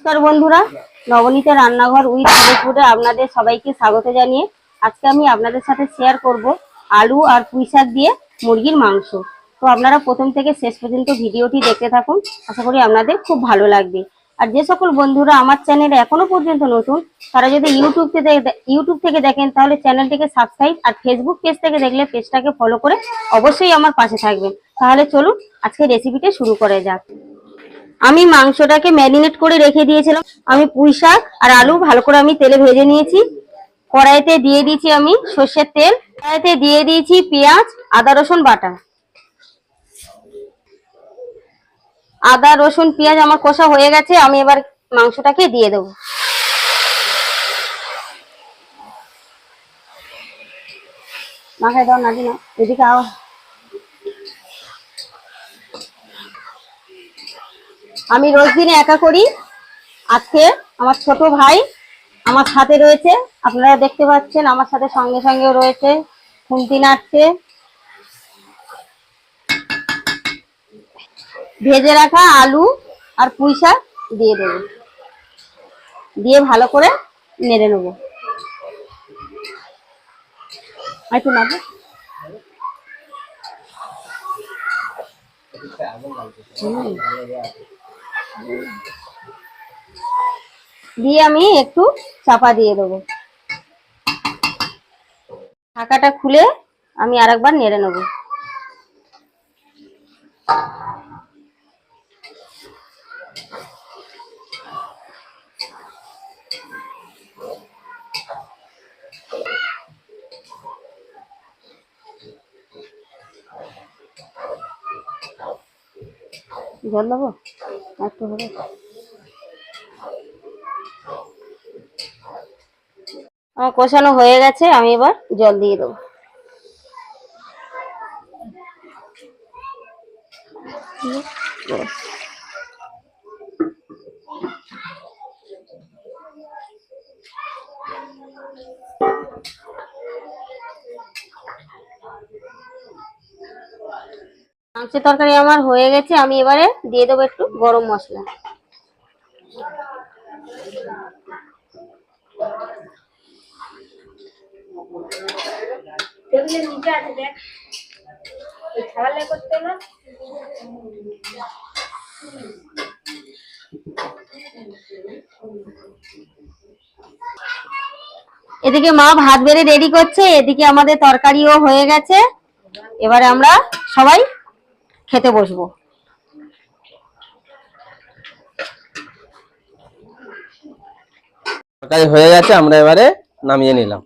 নমস্কার বন্ধুরা, নবনীতা রান্নাঘর উইথ ফুডে আপনাদের সবাইকে স্বাগত জানিয়ে আজকে আমি আপনাদের সাথে শেয়ার করব আলু আর পুঁই শাক দিয়ে মুরগির মাংস। তো আপনারা প্রথম থেকে শেষ পর্যন্ত ভিডিওটি দেখতে থাকুন, আশা করি আপনাদের খুব ভালো লাগবে। আর যে সকল বন্ধুরা আমার চ্যানেলে এখনো পর্যন্ত নতুন, তারা যদি ইউটিউব থেকে দেখেন তাহলে চ্যানেলটিকে সাবস্ক্রাইব, আর ফেসবুক পেজ থেকে দেখলে পেজটাকে ফলো করে অবশ্যই আমার পাশে থাকবেন। তাহলে চলুন আজকে রেসিপিটা শুরু করে যাক। আমি মাংসটাকে ম্যারিনেট করে রেখে দিয়েছিলাম। আমি পুঁই শাক আর আলু ভালো করে আমি তেলে ভেজে নিয়েছি। কড়াইতে দিয়ে দিয়েছি আমি সর্ষের তেল, কড়াইতে দিয়ে দিয়েছি পেঁয়াজ, আদা রসুন বাটা। আদা রসুন পেঁয়াজ আমার কষা হয়ে গেছে, আমি এবার মাংসটাকে দিয়ে দেবো। মাখায় দাও নাকি না, এদিকে আও। আমি রোজ দিনে একা করি, আজকে আমার ছোট ভাই আমার সাথে রয়েছে, আপনারা দেখতে পাচ্ছেন আমার সাথে সঙ্গে সঙ্গেও রয়েছে, খুন্তি নাড়ছে। ভেজে রাখা আলু আর পুঁই শাক দিয়ে দেবো, দিয়ে ভালো করে নেড়ে নেবো। একটু নাড়বো। দিয়ে আমি একটু চাপা দিয়ে দেবো। ঢাকাটা খুলে আমি আরেকবার নেড়ে নেবো। জল দেবো একটু হবে। আমার কষানো হয়ে গেছে, আমি এবার জল দিয়ে দেবো। মাংসের তরকারি আমার হয়ে গেছে, আমি এবারে দিয়ে দেবো একটু গরম মশলা। এদিকে মা ভাত বেড়ে রেডি করছে, এদিকে আমাদের তরকারিও হয়ে গেছে। এবারে আমরা সবাই খেতে বসবো। তরকারি হয়ে গেছে, আমরা এবারে নামিয়ে নিলাম।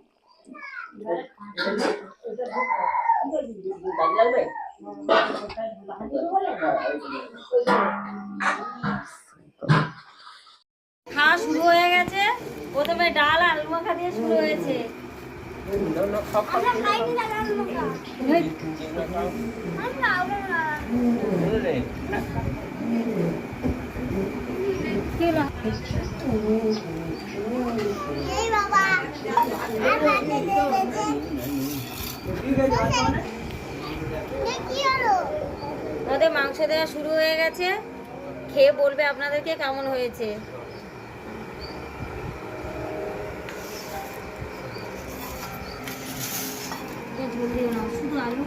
খাওয়া শুরু হয়ে গেছে, প্রথমে ডাল আলু মাখা দিয়ে শুরু হয়েছে। ওদের মাংস দেওয়া শুরু হয়ে গেছে, খেয়ে বলবে আপনাদেরকে কেমন হয়েছে। শুধু আলু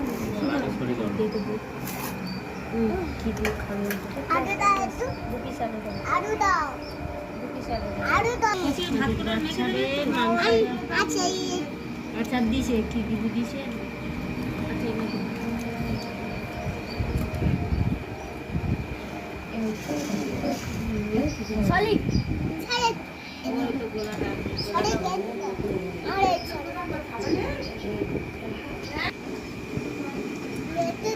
আচ্ছা দিছে কি কি দিছে।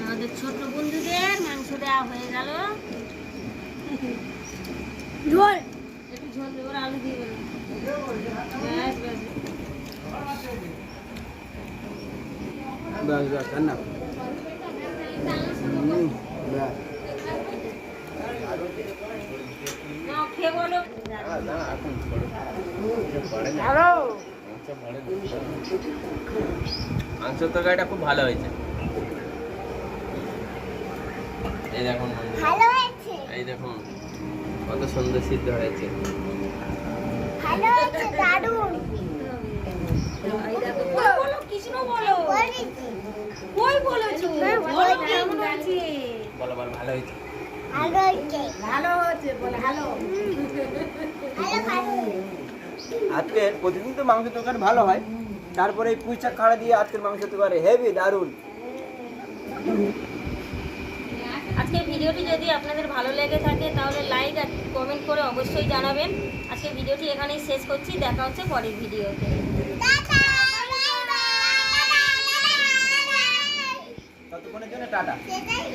আমাদের ছোট বন্ধুদের মাংস দেওয়া হয়ে গেল। ঝোল একটু ঝোল দেবো, আলু দিয়ে দেবো। খেয়ে বলো। মাংসের তরকারিটা খুব ভালো হয়েছে। এই দেখুন, ভালো হয়েছে। এই দেখুন কত সুন্দর সিদ্ধ হয়েছে। ভালো হয়েছে, দারুণ। বলো কৃষ্ণ বলো কই বলেছো বলো কেমন আছে বলো বলো ভালো হয়েছে। ভালো হয়েছে, ভালো হচ্ছে বলে হ্যালো ভালো। আজকের প্রতিদিন তো মাংস তরকারি ভালো হয়, তারপরে এই পুঁই শাক খাড়া দিয়ে আজকের মাংস তরকারি হেভি দারুণ। আজকের ভিডিওটি যদি আপনাদের ভালো লেগে থাকে তাহলে লাইক আর কমেন্ট করে অবশ্যই জানাবেন। আজকের ভিডিওটি এখানেই শেষ করছি, দেখা হচ্ছে পরের ভিডিওতে। টাটা। ততক্ষণের জন্য টাটা। সেটাই